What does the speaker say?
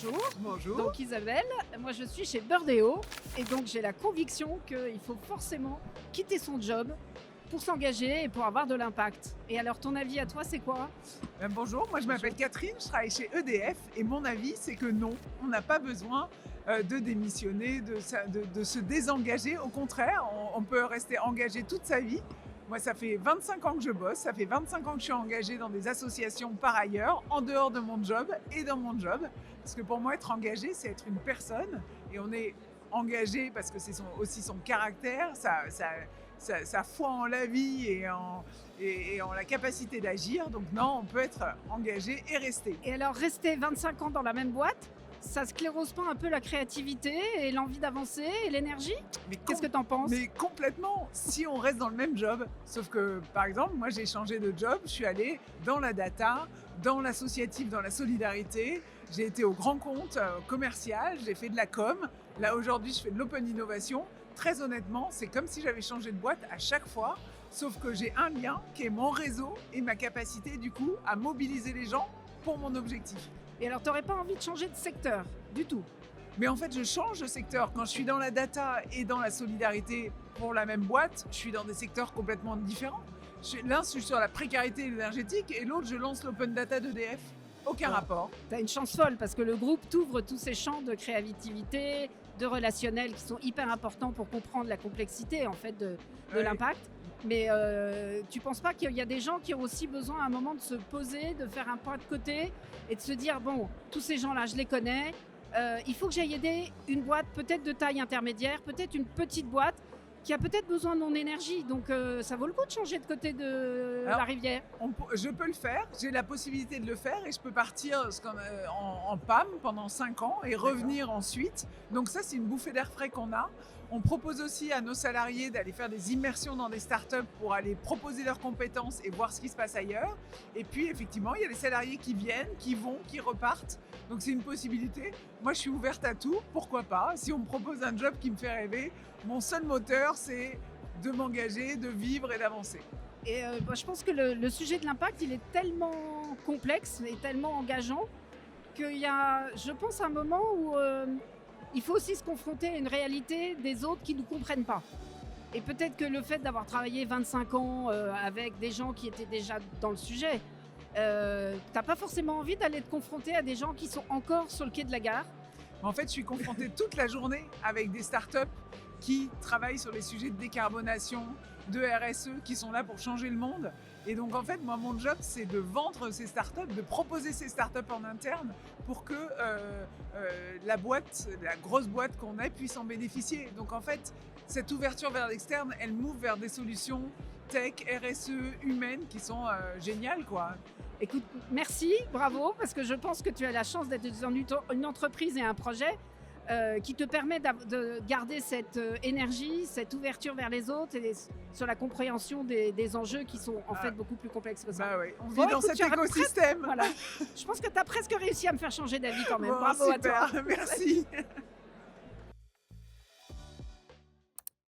bonjour. Bonjour. Donc Isabelle, moi je suis chez Birdeo et donc j'ai la conviction qu'il faut forcément quitter son job pour s'engager et pour avoir de l'impact. Et alors ton avis à toi c'est quoi? Bonjour, moi je m'appelle Catherine, je travaille chez EDF et mon avis c'est que non, on n'a pas besoin de démissionner, de se désengager. Au contraire, on peut rester engagé toute sa vie. Moi ça fait 25 ans que je bosse, ça fait 25 ans que je suis engagée dans des associations par ailleurs, en dehors de mon job et dans mon job. Parce que pour moi être engagé c'est être une personne et on est engagé parce que c'est aussi son caractère, sa foi en la vie et en la capacité d'agir. Donc non, on peut être engagé et rester. Et alors rester 25 ans dans la même boîte, ça sclérose pas un peu la créativité et l'envie d'avancer et l'énergie? Qu'est-ce que t'en penses? Mais complètement, si on reste dans le même job. Sauf que, par exemple, moi j'ai changé de job, je suis allée dans la data, dans l'associatif, dans la solidarité. J'ai été au grand compte commercial, j'ai fait de la com. Là aujourd'hui, je fais de l'open innovation. Très honnêtement, c'est comme si j'avais changé de boîte à chaque fois, sauf que j'ai un lien qui est mon réseau et ma capacité du coup à mobiliser les gens pour mon objectif. Et alors t'aurais pas envie de changer de secteur du tout? Mais en fait, je change de secteur. Quand je suis dans la data et dans la solidarité pour la même boîte, je suis dans des secteurs complètement différents. L'un, je suis sur la précarité énergétique et l'autre, je lance l'open data d'EDF. Aucun rapport. T'as une chance folle parce que le groupe t'ouvre tous ces champs de créativité, de relationnel qui sont hyper importants pour comprendre la complexité en fait de l'impact. Mais tu penses pas qu'il y a des gens qui ont aussi besoin à un moment de se poser, de faire un pas de côté et de se dire bon, tous ces gens-là, je les connais. Il faut que j'aille aider une boîte peut-être de taille intermédiaire, peut-être une petite boîte qui a peut-être besoin de mon énergie. Donc ça vaut le coup de changer de côté de la rivière. Je peux le faire, j'ai la possibilité de le faire et je peux partir en PAM pendant 5 ans et revenir ensuite. Donc ça, c'est une bouffée d'air frais qu'on a. On propose aussi à nos salariés d'aller faire des immersions dans des startups pour aller proposer leurs compétences et voir ce qui se passe ailleurs. Et puis effectivement, il y a des salariés qui viennent, qui vont, qui repartent. Donc c'est une possibilité. Moi, je suis ouverte à tout, pourquoi pas. Si on me propose un job qui me fait rêver, mon seul moteur, c'est de m'engager, de vivre et d'avancer. Et je pense que le sujet de l'impact, il est tellement complexe et tellement engageant qu'il y a, je pense, un moment où il faut aussi se confronter à une réalité des autres qui ne nous comprennent pas. Et peut-être que le fait d'avoir travaillé 25 ans avec des gens qui étaient déjà dans le sujet, t'as pas forcément envie d'aller te confronter à des gens qui sont encore sur le quai de la gare. En fait, je suis confrontée toute la journée avec des startups qui travaillent sur les sujets de décarbonation, de RSE, qui sont là pour changer le monde. Et donc, en fait, moi, mon job, c'est de vendre ces startups, de proposer ces startups en interne pour que la grosse boîte qu'on a, puisse en bénéficier. Donc, en fait, cette ouverture vers l'externe, elle m'ouvre vers des solutions tech, RSE, humaines qui sont géniales, quoi. Écoute, merci, bravo, parce que je pense que tu as la chance d'être dans une entreprise et un projet qui te permet de garder cette énergie, cette ouverture vers les autres et sur la compréhension des enjeux qui sont en fait beaucoup plus complexes que ça. Bah oui, on vit dans cet écosystème. Voilà. Je pense que tu as presque réussi à me faire changer d'avis quand même. Bon, Bravo super, à toi. Merci.